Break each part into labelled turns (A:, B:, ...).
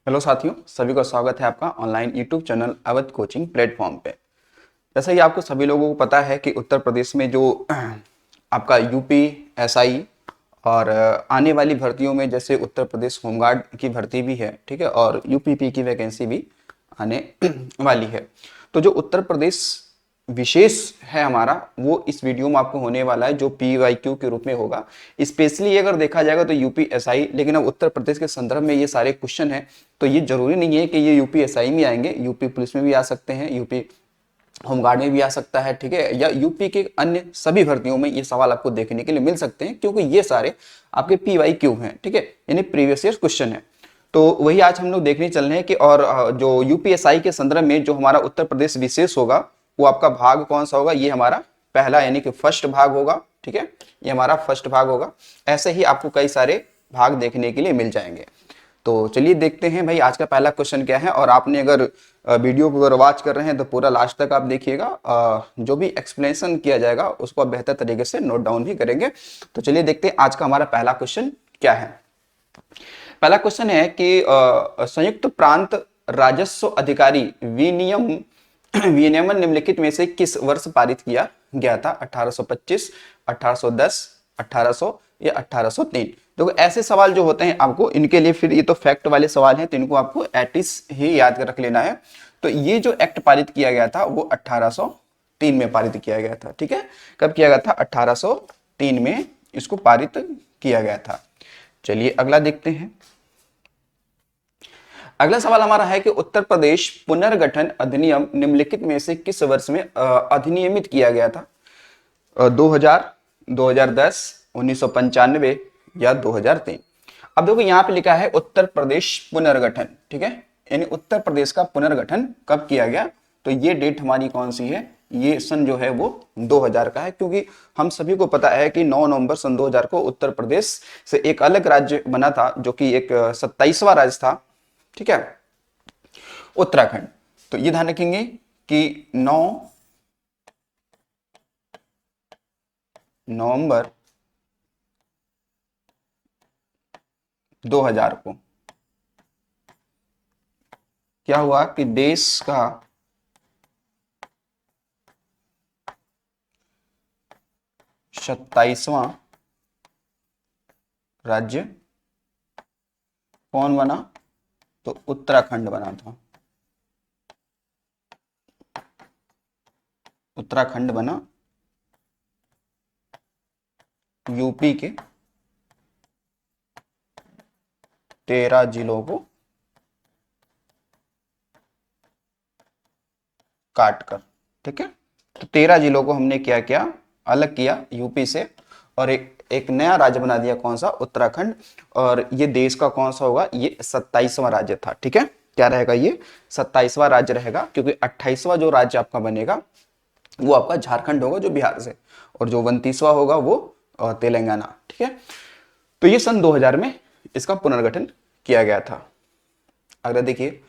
A: Hello साथियों, सभी को स्वागत है आपका online YouTube channel Awadh coaching platform पे। जैसा कि आपको सभी लोगों को पता है कि उत्तर प्रदेश में जो आपका यूपी एसआई और आने वाली भर्तियों में जैसे उत्तर प्रदेश होमगार्ड की भर्ती भी है, ठीक है, और यूपीपी की वैकेंसी भी आने वाली है। तो जो उत्तर प्रदेश विशेष है हमारा, वो इस वीडियो में आपको होने वाला है, जो PYQ के रूप में होगा। स्पेशली अगर देखा जाएगा तो यूपी एसआई, लेकिन अब उत्तर प्रदेश के संदर्भ में ये सारे क्वेश्चन हैं, तो ये जरूरी नहीं है कि ये यूपी एसआई में आएंगे, यूपी पुलिस में भी आ सकते हैं, यूपी होमगार्ड में भी आ सकता है, ठीक है, या यूपी के अन्य सभी भर्तियों में ये सवाल आपको देखने के लिए मिल सकते हैं, क्योंकि ये सारे आपके PYQ हैं, ठीक है, यानी प्रीवियस ईयर क्वेश्चन है। तो वही आज हम लोग देखने चल रहे हैं कि और जो यूपीएसआई के संदर्भ में जो हमारा उत्तर प्रदेश विशेष होगा, वो आपका भाग कौन सा होगा, ये हमारा पहला यानी कि फर्स्ट भाग होगा, ठीक है, ये हमारा फर्स्ट भाग होगा। ऐसे ही आपको कई सारे भाग देखने के लिए मिल जाएंगे। तो चलिए देखते हैं भाई आज का पहला क्वेश्चन क्या है। और आपने अगर वीडियो को अगर वॉच कर रहे हैं तो पूरा लास्ट तक आप देखिएगा, जो भी एक्सप्लेनेशन किया जाएगा उसको आप बेहतर तरीके से नोट डाउन भी करेंगे। तो चलिए देखते हैं आज का हमारा पहला क्वेश्चन क्या है। पहला क्वेश्चन है कि संयुक्त प्रांत राजस्व अधिकारी विनियम विनियमन निम्नलिखित में से किस वर्ष पारित किया गया था? 1825, 1810, 1800 या 1803? देखो ऐसे सवाल जो होते हैं आपको इनके लिए, फिर ये तो फैक्ट वाले सवाल हैं, तो इनको आपको एटिस ही याद कर रख लेना है। तो ये जो एक्ट पारित किया गया था वो 1803 में पारित किया गया था, ठीक है। कब किया गया था? 1803 में इसको पारित किया गया था। चलिए अगला देखते हैं। अगला सवाल हमारा है कि उत्तर प्रदेश पुनर्गठन अधिनियम निम्नलिखित में से किस वर्ष में अधिनियमित किया गया था? 2000, 2010, 1995 या 2003? अब देखो यहाँ पे लिखा है उत्तर प्रदेश पुनर्गठन, ठीक है, यानी उत्तर प्रदेश का पुनर्गठन कब किया गया। तो ये डेट हमारी कौन सी है? ये सन जो है वो 2000 का है, क्योंकि हम सभी को पता है कि 9 नवंबर सन 2000 को उत्तर प्रदेश से एक अलग राज्य बना था, जो कि एक 27वां राज्य था, ठीक है, उत्तराखंड। तो ये ध्यान रखेंगे कि 9 नवंबर 2000 को क्या हुआ कि देश का 27वां राज्य कौन बना? तो उत्तराखंड बना था। उत्तराखंड बना यूपी के 13 जिलों को काटकर, ठीक है। तो 13 जिलों को हमने क्या किया? अलग किया यूपी से, और एक नया राज्य बना दिया, कौन सा? उत्तराखंड। और ये देश का कौन सा होगा? ये 27वां राज्य था, ठीक है। क्या रहेगा? ये 27वां राज्य रहेगा, क्योंकि 28वां जो राज्य आपका बनेगा वो आपका झारखंड होगा, जो बिहार से, और जो 29वां होगा वो तेलंगाना, ठीक है। तो ये सन 2000 में इसका पुनर्गठन किया गया था। अगला देखिए,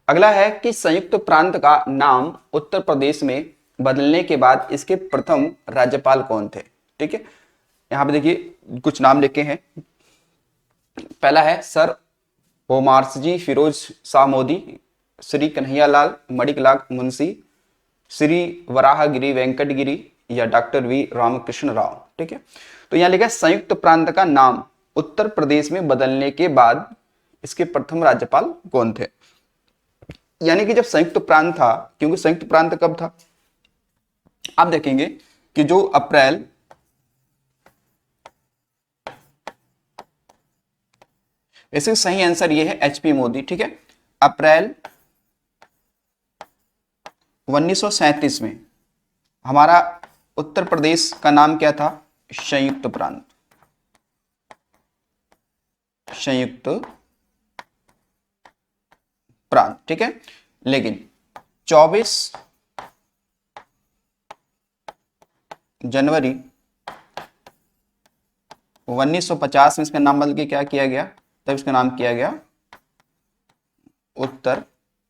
A: अगला है कि संयुक्त प्रांत का नाम उत्तर प्रदेश में बदलने के बाद इसके प्रथम राज्यपाल कौन थे? ठीक है, यहां पे देखिए कुछ नाम लिखे हैं। पहला है सर ओमार्सजी फिरोज शाह मोदी, श्री कन्हैयालाल मणिकलाल मुंशी, श्री वराहगिरी वेंकटगिरी, या डॉक्टर वी रामकृष्ण राव, ठीक है। तो यहां लिखा है संयुक्त प्रांत का नाम उत्तर प्रदेश में बदलने के बाद इसके प्रथम राज्यपाल कौन थे? यानी कि जब संयुक्त प्रांत था, क्योंकि संयुक्त प्रांत कब था आप देखेंगे कि जो अप्रैल वैसे सही आंसर ये है HP मोदी, ठीक है। अप्रैल 1937 में हमारा उत्तर प्रदेश का नाम क्या था? संयुक्त प्रांत। संयुक्त प्रांत, ठीक है। लेकिन 24 जनवरी 1950 में इसका नाम बदल के क्या किया गया? तब इसका नाम किया गया उत्तर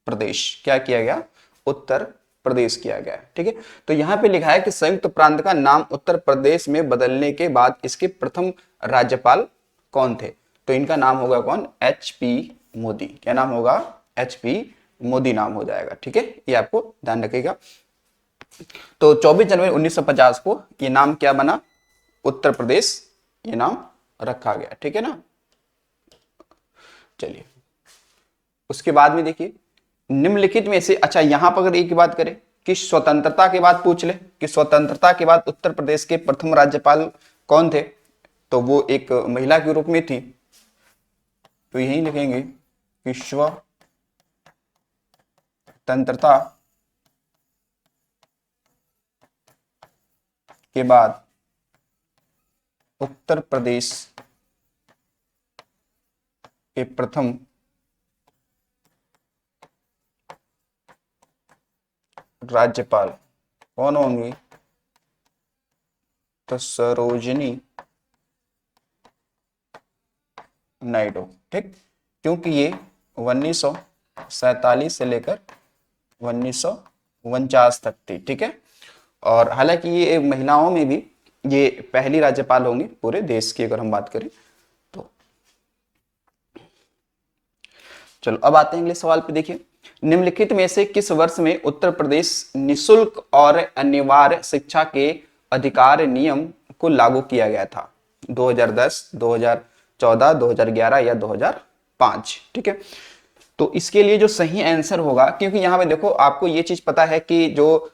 A: प्रदेश। क्या किया गया? उत्तर प्रदेश किया गया, ठीक है। तो यहां पे लिखा है कि संयुक्त प्रांत का नाम उत्तर प्रदेश में बदलने के बाद इसके प्रथम राज्यपाल कौन थे? तो इनका नाम होगा कौन? HP मोदी। क्या नाम होगा? HP मोदी नाम हो जाएगा। ठीक है, ये आपको ध्यान रखिएगा। तो 24 जनवरी 1950 को ये नाम क्या बना? उत्तर प्रदेश ये नाम रखा गया। ठीक है ना। चलिए, उसके बाद में देखिए निम्नलिखित में से, अच्छा यहां पर अगर एक बात करें कि स्वतंत्रता के बाद पूछ ले कि स्वतंत्रता के बाद उत्तर प्रदेश के प्रथम राज्यपाल कौन थे, तो वो एक महिला के रूप में थी। तो यही लिखेंगे कि स्वतंत्रता के बाद उत्तर प्रदेश के प्रथम राज्यपाल कौन होंगे? तो सरोजिनी नायडू। ठीक, क्योंकि ये 1947 से लेकर 1949 तक थी। ठीक है, और हालांकि ये महिलाओं में भी ये पहली राज्यपाल होंगी पूरे देश की अगर हम बात करें तो। चलो अब आते हैं अगले सवाल पे। देखिए निम्नलिखित में से किस वर्ष में उत्तर प्रदेश निशुल्क और अनिवार्य शिक्षा के अधिकार नियम को लागू किया गया था? 2010, 2014, 2011 या 2005? ठीक है, तो इसके लिए जो सही आंसर होगा, क्योंकि यहां पे देखो आपको ये चीज पता है कि जो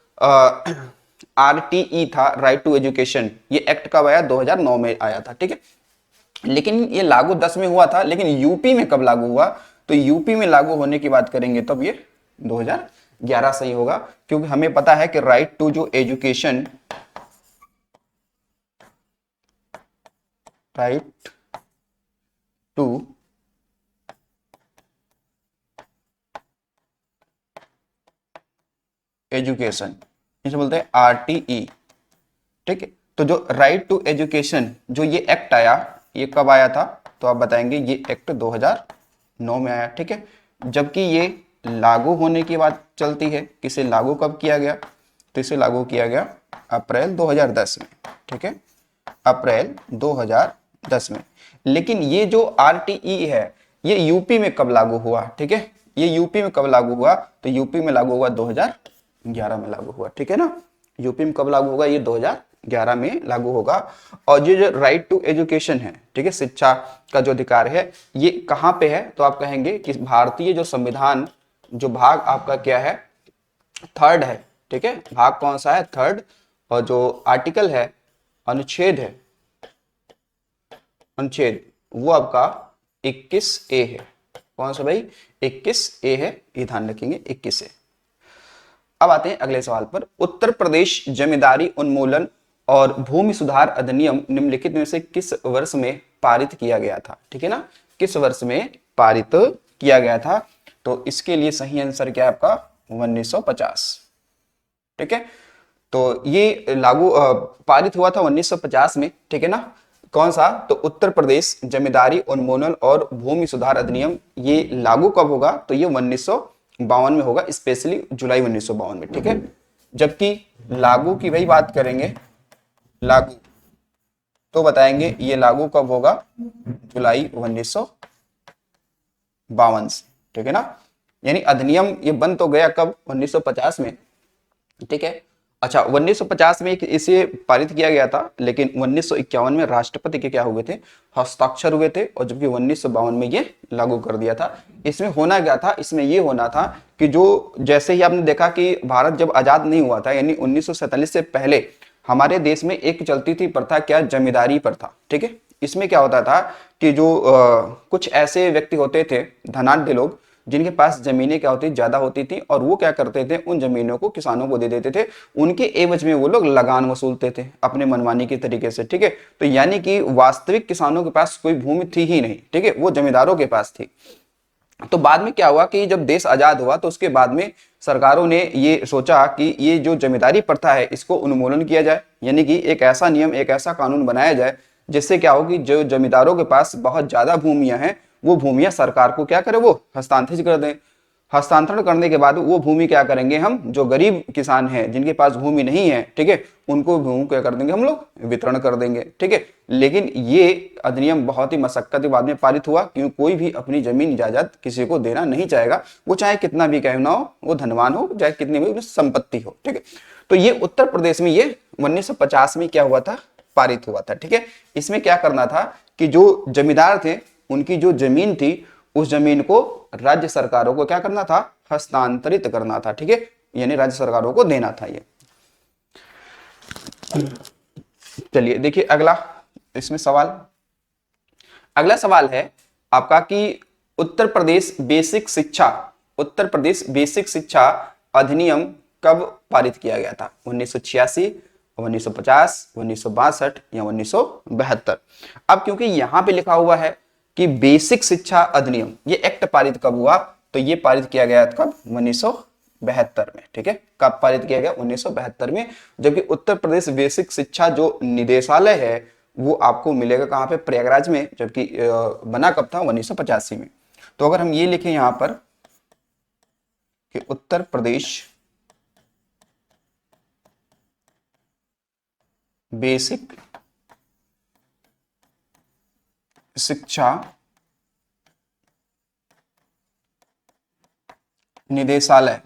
A: RTE था, राइट टू एजुकेशन, ये एक्ट कब आया? 2009 में आया था। ठीक है, लेकिन ये लागू 10 में हुआ था, लेकिन यूपी में कब लागू हुआ? तो यूपी में लागू होने की बात करेंगे तब ये 2011 सही होगा, क्योंकि हमें पता है कि राइट टू जो एजुकेशन, राइट टू एजुकेशन इसे बोलते हैं RTE। ठीक है, तो जो राइट टू एजुकेशन जो ये एक्ट आया, ये कब आया था? तो आप बताएंगे ये एक्ट 2009 में आया। ठीक है, जबकि ये लागू होने की बात चलती है, किसे लागू कब किया गया? तो इसे लागू किया गया अप्रैल 2010 में। ठीक है, अप्रैल 2010 में। लेकिन ये जो RTE है ये यूपी में कब लागू हुआ? ठीक है, ये यूपी में कब लागू हुआ? तो यूपी में लागू हुआ 2011 में लागू हुआ। ठीक है ना, यूपी में कब लागू होगा? ये 2011 में लागू होगा। और ये जो राइट टू एजुकेशन है, ठीक है, शिक्षा का जो अधिकार है, ये कहाँ पे है? तो आप कहेंगे कि भारतीय जो संविधान जो भाग आपका क्या है? 3rd है। ठीक है, भाग कौन सा है? 3rd। और जो आर्टिकल है, अनुच्छेद है, अनुच्छेद वो आपका 21A है। कौन सा भाई? 21A है, ये ध्यान रखेंगे 21A। अब आते हैं अगले सवाल पर। उत्तर प्रदेश जमींदारी उन्मूलन और भूमि सुधार अधिनियम निम्नलिखित में से किस वर्ष में पारित किया गया था? ठीक है ना, किस वर्ष में पारित किया गया था? तो इसके लिए सही आंसर क्या है आपका? 1950। ठीक है, तो ये लागू पारित हुआ था 1950 में। ठीक है ना, कौन सा? तो उत्तर प्रदेश जमींदारी उन्मूलन और भूमि सुधार अधिनियम ये लागू कब होगा? तो ये 1952 में होगा, स्पेशली जुलाई 1952 में। ठीक है, जबकि लागू की वही बात करेंगे, लागू तो बताएंगे ये लागू कब होगा? जुलाई 1952 से। ठीक है ना, यानी अधिनियम ये बन तो गया कब? 1950 में। ठीक है, अच्छा 1950 में इसे पारित किया गया था, लेकिन 1951 में राष्ट्रपति के क्या हुए थे? हस्ताक्षर हुए थे, और जबकि 1952 में ये लागू कर दिया था। इसमें होना क्या था? इसमें ये होना था कि जो जैसे ही आपने देखा कि भारत जब आजाद नहीं हुआ था, यानी 1947 से पहले हमारे देश में एक चलती थी प्रथा, क्या? जमींदारी प्रथा। ठीक है, इसमें क्या होता था कि जो कुछ ऐसे व्यक्ति होते थे, धनाढ्य लोग, जिनके पास जमीनें क्या होती ज्यादा होती थी, और वो क्या करते थे? उन जमीनों को किसानों को दे देते थे, उनके एवज में वो लोग लगान वसूलते थे अपने मनमानी के तरीके से। ठीक है, तो यानी कि वास्तविक किसानों के पास कोई भूमि थी ही नहीं। ठीक है, वो जमींदारों के पास थी। तो बाद में क्या हुआ कि जब देश आजाद हुआ तो उसके बाद में सरकारों ने ये सोचा कि ये जो जमींदारी प्रथा है इसको उन्मूलन किया जाए, यानी कि एक ऐसा नियम, एक ऐसा कानून बनाया जाए जिससे क्या हो कि जो जमींदारों के पास बहुत ज्यादा भूमियां हैं, वो भूमियां सरकार को क्या करे? वो हस्तांतरित कर दें। हस्तांतरण करने के बाद वो भूमि क्या करेंगे, हम जो गरीब किसान हैं जिनके पास भूमि नहीं है, ठीक है, उनको भूमि क्या कर देंगे, हम लोग वितरण कर देंगे, ठीक है। लेकिन ये अधिनियम बहुत ही मशक्कत के बाद में पारित हुआ, क्योंकि कोई भी अपनी जमीन इजाजत किसी को देना नहीं चाहेगा, वो चाहे कितना भी क्यों ना हो, वो धनवान हो, चाहे कितनी भी संपत्ति हो, ठीक है। तो ये उत्तर प्रदेश में ये 1950 में क्या हुआ था, पारित हुआ था, ठीक है। इसमें क्या करना था कि जो जमींदार थे उनकी जो जमीन थी उस जमीन को राज्य सरकारों को क्या करना था, हस्तांतरित करना था, ठीक है, यानी राज्य सरकारों को देना था ये। चलिए देखिए अगला इसमें सवाल, अगला सवाल है आपका कि उत्तर प्रदेश बेसिक शिक्षा अधिनियम कब पारित किया गया था, 1986, 1950, 1962 या 1972। अब क्योंकि यहां पे लिखा हुआ है कि बेसिक शिक्षा अधिनियम, ये एक्ट पारित कब हुआ, तो ये पारित किया गया कब, 1972 में, ठीक है। कब पारित किया गया, 1972 में। जबकि उत्तर प्रदेश बेसिक शिक्षा जो निदेशालय है वो आपको मिलेगा कहां पे, प्रयागराज में, जबकि बना कब था, 1985 में। तो अगर हम ये लिखें यहां पर कि उत्तर प्रदेश बेसिक शिक्षा निदेशालय,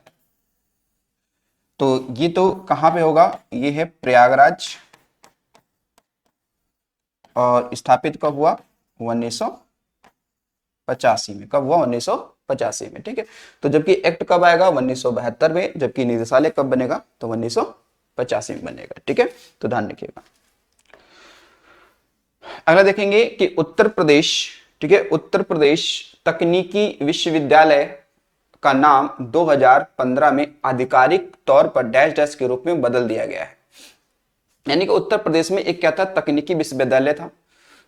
A: तो ये तो कहां पे होगा, ये है प्रयागराज, और स्थापित कब हुआ, 1985 में। कब हुआ, 1985 में, ठीक है। तो जबकि एक्ट कब आएगा, 1972 में, जबकि निदेशालय कब बनेगा, तो 1985 में बनेगा, ठीक है। तो ध्यान रखिएगा। अगला देखेंगे कि उत्तर प्रदेश, ठीक है, उत्तर प्रदेश तकनीकी विश्वविद्यालय का नाम 2015 में आधिकारिक तौर पर डैश डैश के रूप में बदल दिया गया है। यानी कि उत्तर प्रदेश में एक क्या था, तकनीकी विश्वविद्यालय था,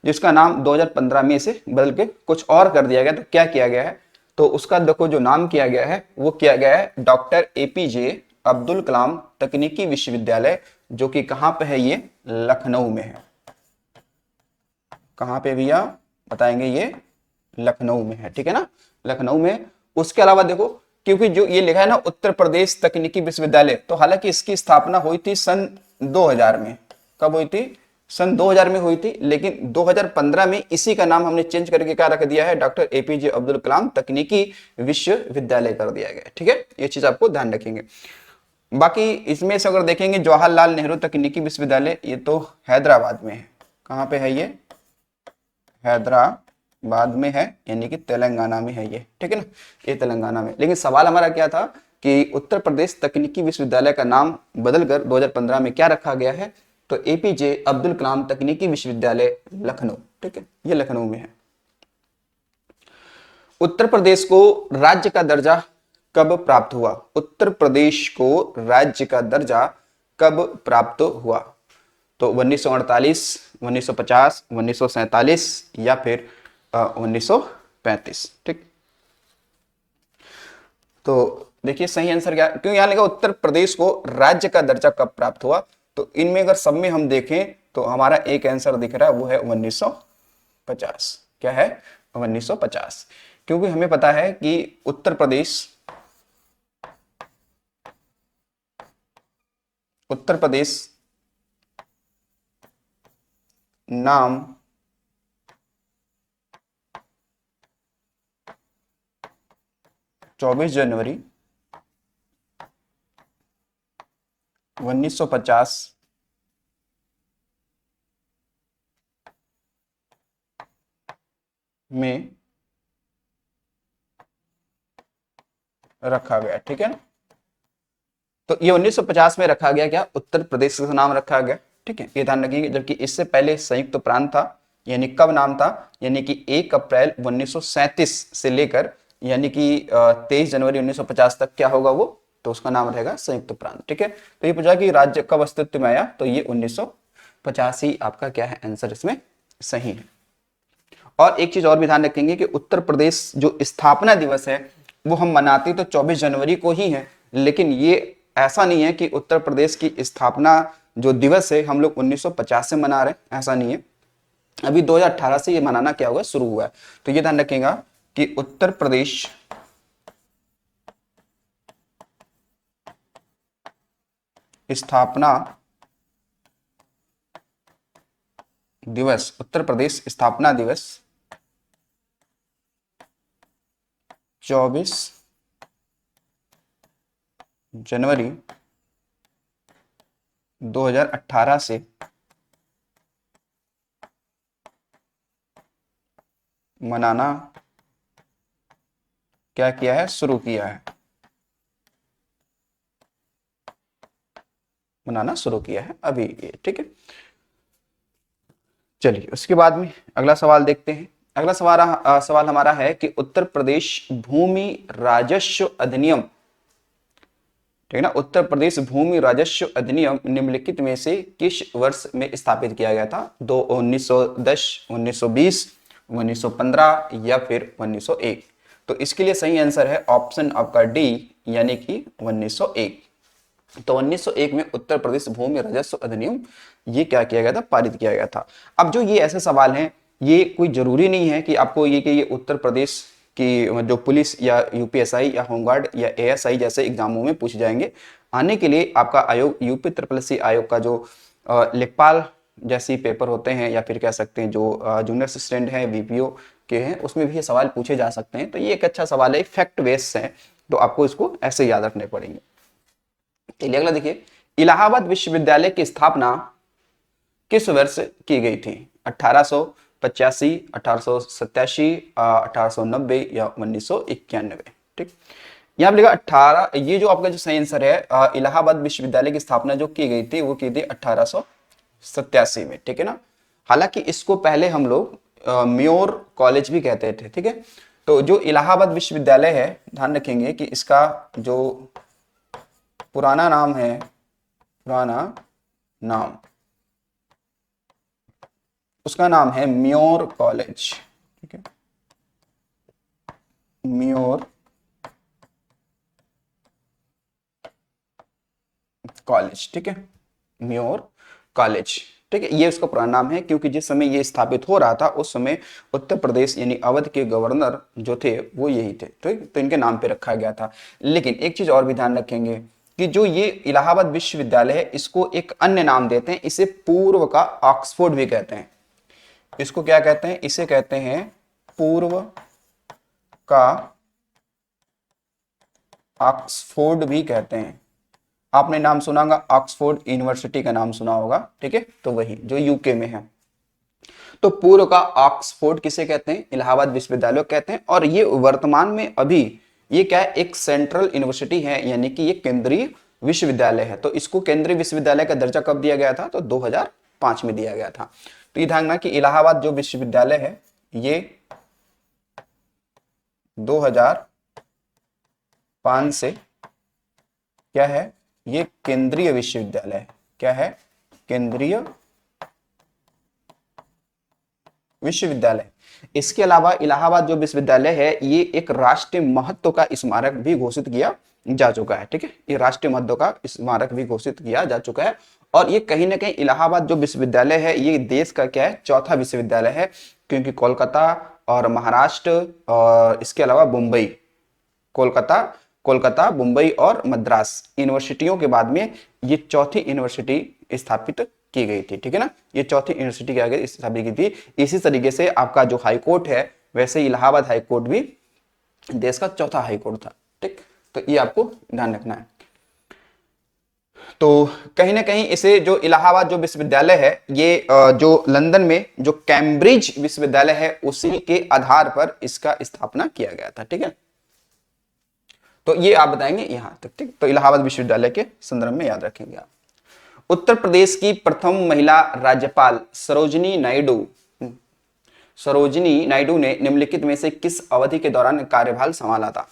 A: जिसका नाम 2015 में इसे बदल के कुछ और कर दिया गया। तो क्या किया गया है, तो उसका देखो जो नाम किया गया है वो किया गया है डॉक्टर APJ अब्दुल कलाम तकनीकी विश्वविद्यालय, जो कि कहां पे है, ये लखनऊ में है। कहां पे भैया बताएंगे, ये लखनऊ में है, ठीक है ना, लखनऊ में। उसके अलावा देखो, क्योंकि जो ये लिखा है ना उत्तर प्रदेश तकनीकी विश्वविद्यालय, तो हालांकि इसकी स्थापना हुई थी सन 2000 में। कब हुई थी, सन 2000 में हुई थी, लेकिन 2015 में इसी का नाम हमने चेंज करके क्या रख दिया है, डॉक्टर APJ अब्दुल कलाम तकनीकी विश्वविद्यालय कर दिया गया, ठीक है। ये चीज आपको ध्यान रखेंगे। बाकी इसमें से अगर देखेंगे जवाहरलाल नेहरू तकनीकी विश्वविद्यालय, ये तो हैदराबाद में है। कहां पे है ये, हैदराबाद में है, यानी कि तेलंगाना में है ये, ठीक है ना, ये तेलंगाना में। लेकिन सवाल हमारा क्या था कि उत्तर प्रदेश तकनीकी विश्वविद्यालय का नाम बदलकर 2015 में क्या रखा गया है, तो APJ अब्दुल कलाम तकनीकी विश्वविद्यालय लखनऊ, ठीक है, ये लखनऊ में है। उत्तर प्रदेश को राज्य का दर्जा कब प्राप्त हुआ, उत्तर प्रदेश को राज्य का दर्जा कब प्राप्त हुआ, तो 1948, 1950, 1947 या फिर 1935, ठीक। तो देखिए सही आंसर क्या, क्यों यहां लिखा उत्तर प्रदेश को राज्य का दर्जा कब प्राप्त हुआ, तो इनमें अगर सब में हम देखें तो हमारा एक आंसर दिख रहा है, वो है 1950। क्या है, 1950, क्योंकि हमें पता है कि उत्तर प्रदेश नाम 24 जनवरी 1950 में रखा गया, ठीक है ना। तो ये 1950 में रखा गया, क्या उत्तर प्रदेश का नाम रखा गया, ठीक है, ये ध्यान रखिए। जबकि इससे पहले संयुक्त प्रांत था, यानी कब नाम था, यानी कि 1 अप्रैल 1937 से लेकर यानी कि 23 जनवरी 1950 तक क्या होगा वो, तो उसका नाम रहेगा संयुक्त प्रांत, ठीक है। तो ये पूछा कि राज्य कब अस्तित्व में आया, तो ये 1950 ही आपका क्या है आंसर इसमें सही है। और एक चीज और भी ध्यान रखेंगे कि उत्तर प्रदेश जो स्थापना दिवस है वो हम मनाते तो 24 जनवरी को ही है, लेकिन ये ऐसा नहीं है कि उत्तर प्रदेश की स्थापना जो दिवस है हम लोग 1950 से मना रहे हैं, ऐसा नहीं है। अभी 2018 से ये मनाना क्या हुआ, शुरू हुआ है। तो ये ध्यान रखेगा कि उत्तर प्रदेश स्थापना दिवस, उत्तर प्रदेश स्थापना दिवस 24 जनवरी 2018 से मनाना क्या किया है, शुरू किया है, मनाना शुरू किया है अभी ये, ठीक है। चलिए उसके बाद में अगला सवाल देखते हैं। अगला सवाल हमारा है कि उत्तर प्रदेश भूमि राजस्व अधिनियम, ठीक है ना, उत्तर प्रदेश भूमि राजस्व अधिनियम निम्नलिखित में से किस वर्ष में स्थापित किया गया था? 1910, 1920, 1915 या फिर 1901? तो इसके लिए सही आंसर है ऑप्शन आपका डी, यानी कि 1901। तो 1901 में उत्तर प्रदेश भूमि राजस्व अधिनियम ये क्या किया गया था, पारित किया गया था। अब जो ये ऐसे सवाल हैं, ये कोई जरूरी नहीं है कि आपको ये कि ये उत्तर प्रदेश की जो पुलिस या यूपीएसआई या होमगार्ड या एएसआई जैसे एग्जामों में पूछे जाएंगे। आने के लिए आपका आयोग यूपी SSC आयोग का जो लेखपाल जैसी पेपर होते हैं, या फिर कह सकते हैं जो जूनियर असिस्टेंट है वीपीओ के हैं, उसमें भी ये सवाल पूछे जा सकते हैं। तो ये एक अच्छा सवाल है, फैक्ट बेस्ड है, तो आपको इसको ऐसे याद रखने पड़ेंगे। चलिए अगला देखिए, इलाहाबाद विश्वविद्यालय की स्थापना किस वर्ष की गई थी? 1885, 1887, 1890 या 1991? ठीक, यहाँ पे लिखा 18। ये जो आपका जो सही आंसर है, इलाहाबाद विश्वविद्यालय की स्थापना जो की गई थी वो की थी 1887 में, ठीक है ना। हालांकि इसको पहले हम लोग म्योर कॉलेज भी कहते थे, ठीक है। तो जो इलाहाबाद विश्वविद्यालय है, ध्यान रखेंगे कि इसका जो पुराना नाम है, पुराना नाम, उसका नाम है म्योर कॉलेज, ठीक है, म्योर कॉलेज, ठीक है, म्योर कॉलेज, ठीक है। ये उसका पुराना नाम है, क्योंकि जिस समय ये स्थापित हो रहा था उस समय उत्तर प्रदेश यानी अवध के गवर्नर जो थे वो यही थे, ठीक, तो इनके नाम पे रखा गया था। लेकिन एक चीज और भी ध्यान रखेंगे कि जो ये इलाहाबाद विश्वविद्यालय है, इसको एक अन्य नाम देते हैं, इसे पूर्व का ऑक्सफोर्ड भी कहते हैं। इसको क्या कहते हैं? इसे कहते हैं पूर्व का ऑक्सफोर्ड भी कहते हैं। आपने नाम सुना होगा, ऑक्सफोर्ड यूनिवर्सिटी का नाम सुना होगा, ठीक है, तो वही जो यूके में है। तो पूर्व का ऑक्सफोर्ड किसे कहते हैं? इलाहाबाद विश्वविद्यालय कहते हैं। और ये वर्तमान में अभी ये क्या है, एक सेंट्रल यूनिवर्सिटी है, यानी कि ये केंद्रीय विश्वविद्यालय है। तो इसको केंद्रीय विश्वविद्यालय का दर्जा कब दिया गया था? तो 2005 में दिया गया था। तो ये ध्यान रखना कि इलाहाबाद जो विश्वविद्यालय है ये 2005 से क्या है, ये केंद्रीय विश्वविद्यालय है। क्या है? केंद्रीय विश्वविद्यालय। इसके अलावा इलाहाबाद जो विश्वविद्यालय है ये एक राष्ट्रीय महत्व का स्मारक भी घोषित किया जा चुका है, ठीक है, ये राष्ट्रीय महत्व का स्मारक भी घोषित किया जा चुका है। और ये कहीं ना कहीं इलाहाबाद जो विश्वविद्यालय है ये देश का क्या है, चौथा विश्वविद्यालय है, क्योंकि कोलकाता और महाराष्ट्र और इसके अलावा मुंबई, कोलकाता कोलकाता मुंबई और मद्रास यूनिवर्सिटियों के बाद में ये चौथी यूनिवर्सिटी स्थापित की गई थी, ठीक है ना। ये चौथी यूनिवर्सिटी के आगे स्थापित की थी। इसी तरीके से आपका जो हाई कोर्ट है, वैसे इलाहाबाद हाई कोर्ट भी देश का चौथा हाई कोर्ट था, ठीक। तो ये आपको ध्यान रखना है। तो कहीं ना कहीं इसे जो इलाहाबाद जो विश्वविद्यालय है ये जो लंदन में जो कैम्ब्रिज विश्वविद्यालय है उसी के आधार पर इसका स्थापना किया गया था, ठीक है। तो ये आप बताएंगे यहां तक, ठीक। तो इलाहाबाद विश्वविद्यालय के संदर्भ में याद रखेंगे आप। उत्तर प्रदेश की प्रथम महिला राज्यपाल सरोजिनी नायडू ने निम्नलिखित में से किस अवधि के दौरान कार्यभार संभाला था?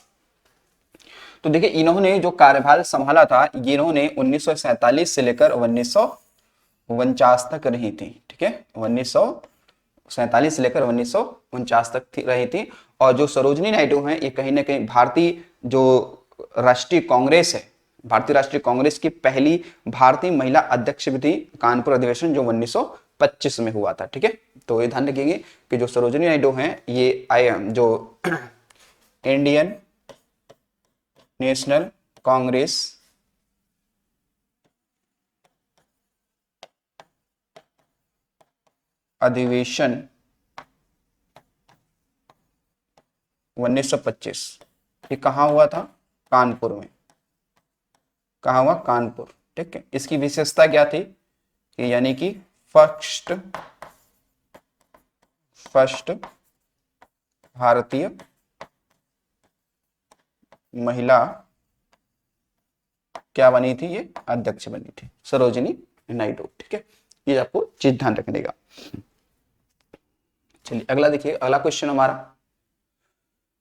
A: तो देखिए इन्होंने जो कार्यभार संभाला था, ये इन्होंने 1947 से लेकर 1949 तक रही थी, ठीक है, 1947 से लेकर 1949 तक रही थी। और जो सरोजिनी नायडू हैं ये कहीं ना कहीं भारतीय जो राष्ट्रीय कांग्रेस है, भारतीय राष्ट्रीय कांग्रेस की पहली भारतीय महिला अध्यक्ष भी थी। कानपुर अधिवेशन जो 1925 में हुआ था, ठीक है। तो ये ध्यान रखिएगा कि जो सरोजिनी नायडू हैं ये जो इंडियन नेशनल कांग्रेस अधिवेशन 1925, ये कहाँ हुआ था? कानपुर में। कहाँ हुआ? कानपुर। ठीक है, इसकी विशेषता क्या थी कि यानी कि फर्स्ट भारतीय महिला क्या बनी थी? ये अध्यक्ष बनी थी, सरोजिनी नायडू। ठीक है, ये आपको चीज ध्यान रखने का। चलिए अगला देखिए, अगला क्वेश्चन हमारा,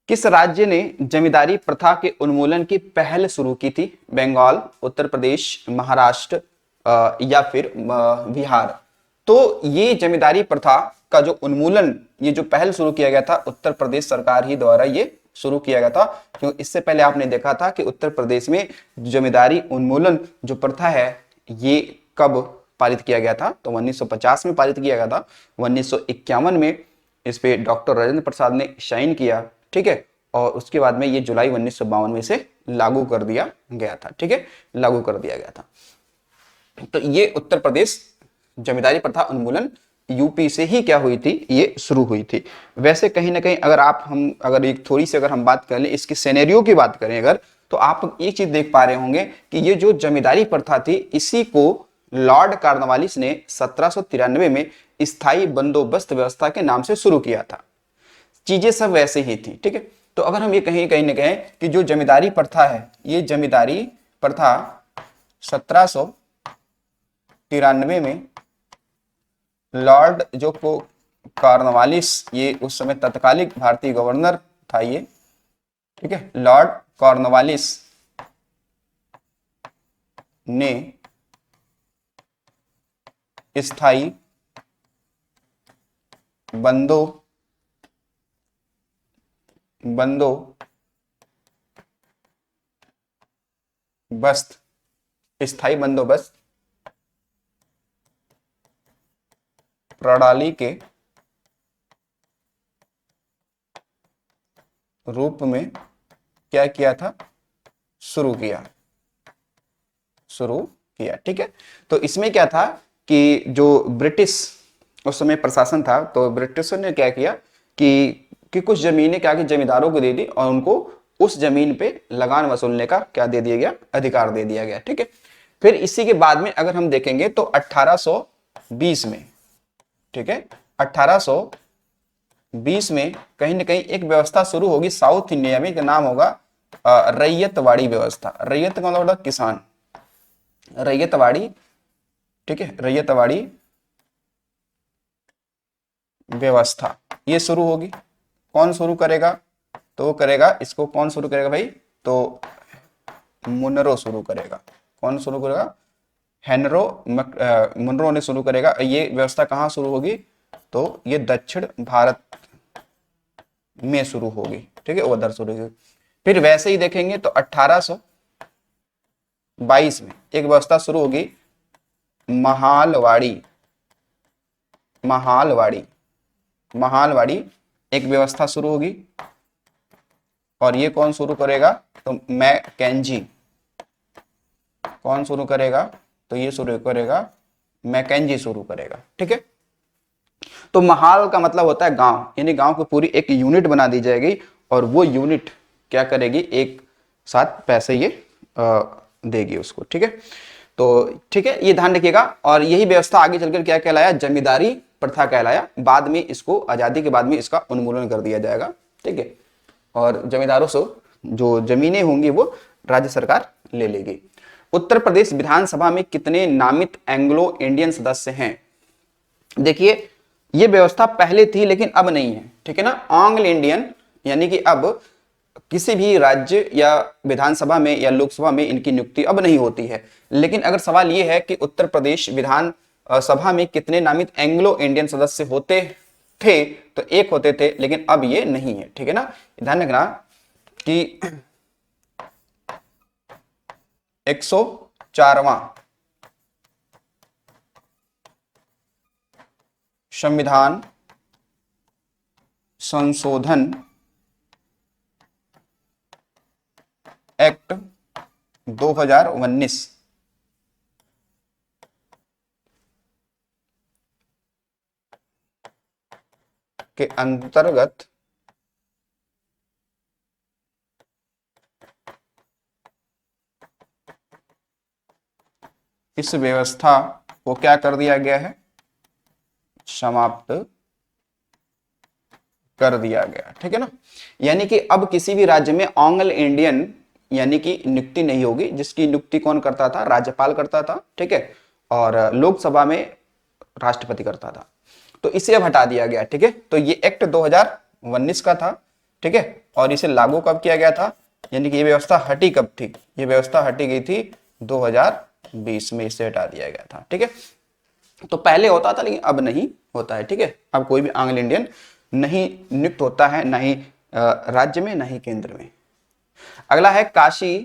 A: किस राज्य ने जमींदारी प्रथा के उन्मूलन की पहल शुरू की थी? बंगाल, उत्तर प्रदेश, महाराष्ट्र या फिर बिहार? तो ये जमींदारी प्रथा का जो उन्मूलन, ये जो पहल शुरू किया गया था, उत्तर प्रदेश सरकार ही द्वारा ये शुरू किया गया था। क्योंकि इससे पहले आपने देखा था कि उत्तर प्रदेश में जमींदारी उन्मूलन जो प्रथा है ये कब पारित किया गया था? तो 1950 में पारित किया गया था। 1951 में इस पे डॉक्टर राजेंद्र प्रसाद ने साइन किया। ठीक है, और उसके बाद में ये जुलाई 1952 में से लागू कर दिया गया था। ठीक है, लागू कर दिया गया था। तो ये उत्तर प्रदेश जमींदारी प्रथा उन्मूलन यूपी से ही क्या हुई थी? ये शुरू हुई थी। वैसे कहीं ना कहीं अगर एक थोड़ी सी अगर हम बात कर लें, इसकी सिनेरियो की बात करें अगर, तो आप एक चीज देख पा रहे होंगे कि ये जो जमींदारी प्रथा थी, इसी को लॉर्ड कॉर्नवालिस ने 1793 में स्थायी बंदोबस्त व्यवस्था के नाम से शुरू किया था। चीजें सब वैसे ही थी। ठीक है, तो अगर हम ये कहीं ना कहें कि जो जमींदारी प्रथा है, ये जमींदारी प्रथा 1793 में लॉर्ड जो को कॉर्नवालिस, ये उस समय तत्कालिक भारतीय गवर्नर था ये। ठीक है, लॉर्ड कॉर्नवालिस ने स्थायी स्थायी बंदोबस्त प्रणाली के रूप में क्या किया था? शुरू किया। ठीक है, तो इसमें क्या था कि जो ब्रिटिश उस समय प्रशासन था, तो ब्रिटिशों ने क्या किया कि कुछ जमीनें क्या की जमींदारों को दे दी और उनको उस जमीन पे लगान वसूलने का क्या दे दिया गया? अधिकार दे दिया गया। ठीक है, फिर इसी के बाद में अगर हम देखेंगे तो 1820 में, ठीक है, 1820 में कहीं ना कहीं एक व्यवस्था शुरू होगी साउथ इंडिया में, का नाम होगा रैयतवाड़ी व्यवस्था। रैयत का मतलब किसान, रैयतवाड़ी। ठीक है, रैयतवाड़ी व्यवस्था ये शुरू होगी। कौन शुरू करेगा? तो करेगा इसको, कौन शुरू करेगा भाई? तो मुनरो शुरू करेगा। कौन शुरू करेगा? मुनरो ने शुरू करेगा। ये व्यवस्था कहाँ शुरू होगी? तो ये दक्षिण भारत में शुरू होगी। ठीक है, उधर शुरू होगी। फिर वैसे ही देखेंगे तो 1822 में एक व्यवस्था शुरू होगी, महालवाड़ी एक व्यवस्था शुरू होगी। और ये कौन शुरू करेगा? तो मैकेंजी। कौन शुरू करेगा? तो ये शुरू करेगा मैकेंजी शुरू करेगा। ठीक है, तो महाल का मतलब होता है गांव, यानी गांव की पूरी एक यूनिट बना दी जाएगी और वो यूनिट क्या करेगी? एक साथ पैसे ये देगी उसको। ठीक है, तो ठीक है, ये ध्यान रखिएगा। और यही व्यवस्था आगे चलकर क्या कहलाया? जमींदारी प्रथा कहलाया। बाद में इसको, आजादी के बाद में इसका उन्मूलन कर दिया जाएगा। ठीक है, और जमींदारों से जो जमीनें होंगी वो राज्य सरकार ले लेगी। उत्तर प्रदेश विधानसभा में कितने नामित एंग्लो इंडियन सदस्य हैं? देखिए, ये व्यवस्था पहले थी लेकिन अब नहीं है। ठीक है ना, एंग्लो इंडियन यानी कि अब किसी भी राज्य या विधानसभा में या लोकसभा में इनकी नियुक्ति अब नहीं होती है। लेकिन अगर सवाल यह है कि उत्तर प्रदेश विधान सभा में कितने नामित एंग्लो इंडियन सदस्य होते थे, तो एक होते थे, लेकिन अब ये नहीं है। ठीक है ना, ध्यान रखना कि 104वां संविधान संशोधन एक्ट 2019 के अंतर्गत इस व्यवस्था को क्या कर दिया गया है, समाप्त कर दिया गया। ठीक है ना, यानी कि अब किसी भी राज्य में ऑंग्ल इंडियन यानी कि नियुक्ति नहीं होगी, जिसकी नियुक्ति कौन करता था, राज्यपाल करता था। ठीक है, और लोकसभा में राष्ट्रपति करता था, तो इसे अब हटा दिया गया। ठीक है, तो ये एक्ट 2019 का था। ठीक है, और इसे लागू कब किया गया था, यानी कि ये व्यवस्था हटी कब थी, ये व्यवस्था हटी गई थी 2020 में, इसे हटा दिया गया था। ठीक है, तो पहले होता था लेकिन अब नहीं होता है। ठीक है, अब कोई भी आंग्ल इंडियन नहीं नियुक्त होता है, ना ही राज्य में ना ही केंद्र में। अगला है काशी।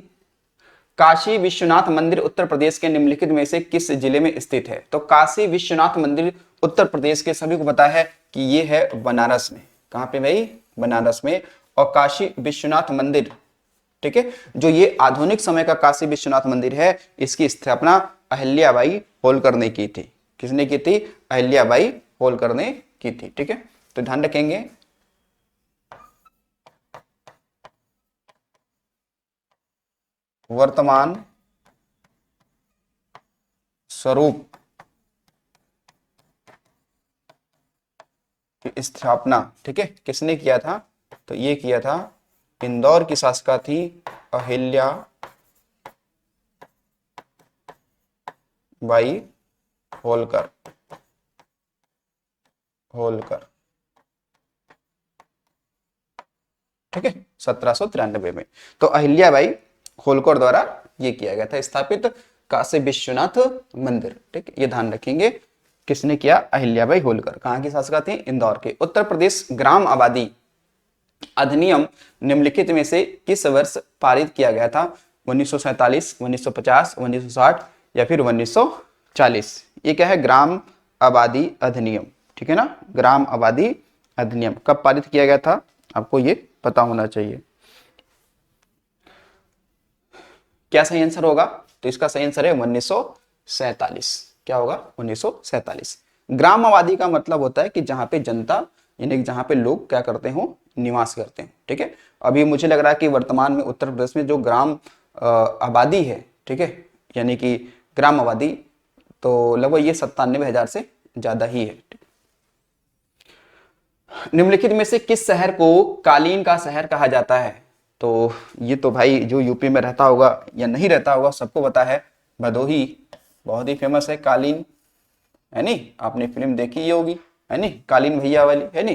A: काशी विश्वनाथ मंदिर उत्तर प्रदेश के निम्नलिखित में से किस जिले में स्थित है। तो काशी विश्वनाथ मंदिर उत्तर प्रदेश के सभी को पता है कि ये है बनारस में। कहां पे भाई, बनारस में। और काशी विश्वनाथ मंदिर, ठीक है, जो ये आधुनिक समय का काशी विश्वनाथ मंदिर है, इसकी स्थापना अहिल्याबाई होलकर ने की थी। किसने की थी, अहिल्याबाई होलकर ने की थी। ठीक है, तो ध्यान रखेंगे। वर्तमान स्वरूप की स्थापना, ठीक है, किसने किया था, तो ये किया था, इंदौर की शासका थी अहिल्या बाई होलकर। होलकर, ठीक है, 1793 में। तो अहिल्याबाई होलकर द्वारा ये किया गया था स्थापित काशी विश्वनाथ मंदिर। ठीक है, ये ध्यान रखेंगे, किसने किया, अहिल्याबाई होलकर। कहां की शासिका थी, इंदौर के। उत्तर प्रदेश ग्राम आबादी अधिनियम निम्नलिखित में से किस वर्ष पारित किया गया था। 1947, 1950, 1960 या फिर 1940। ये क्या है, ग्राम आबादी अधिनियम। ठीक है ना, ग्राम आबादी अधिनियम कब पारित किया गया था, आपको ये पता होना चाहिए। क्या सही आंसर होगा, तो इसका सही आंसर है 1947। क्या होगा, 1947। ग्राम आबादी का मतलब होता है कि जहां पे जनता, यानी जहां पे लोग क्या करते हो, निवास करते हैं। ठीक है, अभी मुझे लग रहा है कि वर्तमान में उत्तर प्रदेश में जो ग्राम आबादी है, ठीक है, यानी कि ग्राम आबादी, तो लगभग ये 97,000 से ज्यादा ही है। निम्नलिखित में से किस शहर को कालीन का शहर कहा जाता है। तो ये तो भाई जो यूपी में रहता होगा या नहीं रहता होगा सबको पता है, भदोही बहुत ही फेमस है कालीन, है नी, आपने फिल्म देखी ही होगी, है नी, कालीन भैया वाली, है नी,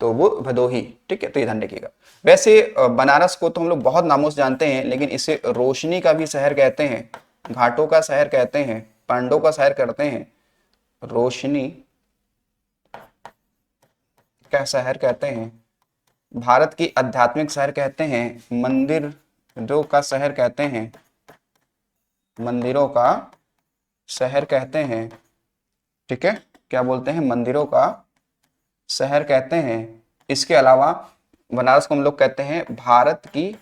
A: तो वो भदोही। ठीक है, तो ये ध्यान रखिएगा। वैसे बनारस को तो हम लोग बहुत नामों से जानते हैं, लेकिन इसे रोशनी का भी शहर कहते हैं, घाटों का शहर कहते हैं, पांडवों का शहर कहते हैं, रोशनी का शहर कहते हैं, भारत की आध्यात्मिक शहर कहते हैं, मंदिरों का शहर कहते हैं, मंदिरों का शहर कहते हैं। ठीक है, क्या बोलते हैं, मंदिरों का शहर कहते हैं। इसके अलावा बनारस को हम लोग कहते हैं भारत की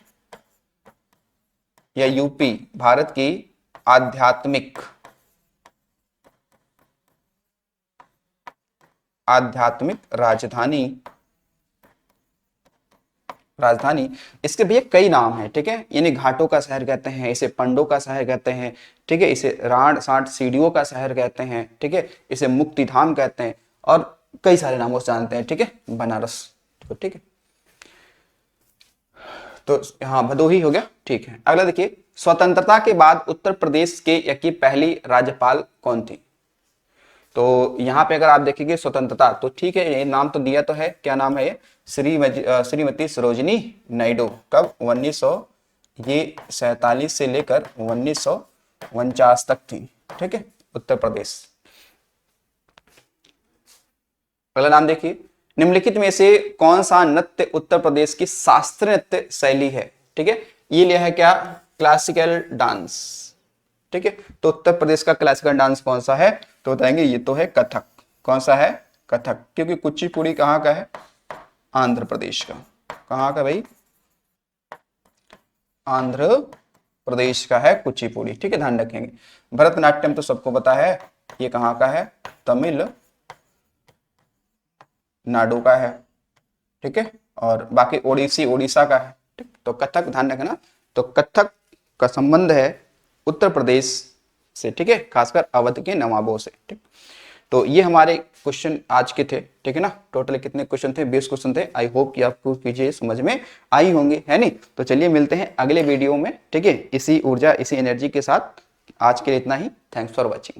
A: या यूपी, भारत की आध्यात्मिक राजधानी। राजधानी, इसके भैया कई नाम हैं। ठीक है, यानी घाटों का शहर कहते हैं, इसे पंडों का शहर कहते हैं, ठीक है, इसे राण साठ सीढ़ियों का शहर कहते हैं, ठीक है, इसे मुक्ति धाम कहते हैं, और कई सारे नामों से जानते हैं। ठीक है, बनारस को। ठीक है, तो हाँ भदोही हो गया। ठीक है, अगला देखिए, स्वतंत्रता के बाद उत्तर प्रदेश के की पहली राज्यपाल कौन थी। तो यहाँ पे अगर आप देखेंगे स्वतंत्रता, तो ठीक है, ये नाम तो दिया तो है, क्या नाम है ये, श्रीमती सरोजिनी नायडू। कब, 1947 से लेकर 1949 तक थी। ठीक है, उत्तर प्रदेश। अगला नाम देखिए, निम्नलिखित में से कौन सा नृत्य उत्तर प्रदेश की शास्त्रीय नृत्य शैली है। ठीक है, ये लिया है क्या, क्लासिकल डांस। ठीक है, तो उत्तर प्रदेश का क्लासिकल डांस कौन सा है, तो बताएंगे ये तो है कथक। कौन सा है, कथक, क्योंकि कुचिपुड़ी कहाँ का है, आंध्र प्रदेश का। कहाँ का भाई, आंध्र प्रदेश का है कुचिपुड़ी। ठीक है, ध्यान रखेंगे। भरतनाट्यम तो सबको पता है, ये कहाँ का है, तमिल नाडु का है। ठीक है, और बाकी ओडिसी उड़ीसा का है। ठीक, तो कथक ध्यान रखना, तो कथक का संबंध है उत्तर प्रदेश से, ठीक है, खासकर अवध के नवाबों से। ठीक, तो ये हमारे क्वेश्चन आज के थे, ठीक है ना। टोटल कितने क्वेश्चन थे? 20 क्वेश्चन थे। आई होप कि आपको चीजें समझ में आई होंगी, है नहीं। तो चलिए मिलते हैं अगले वीडियो में, ठीक है, इसी ऊर्जा इसी एनर्जी के साथ। आज के लिए इतना ही। Thanks for watching.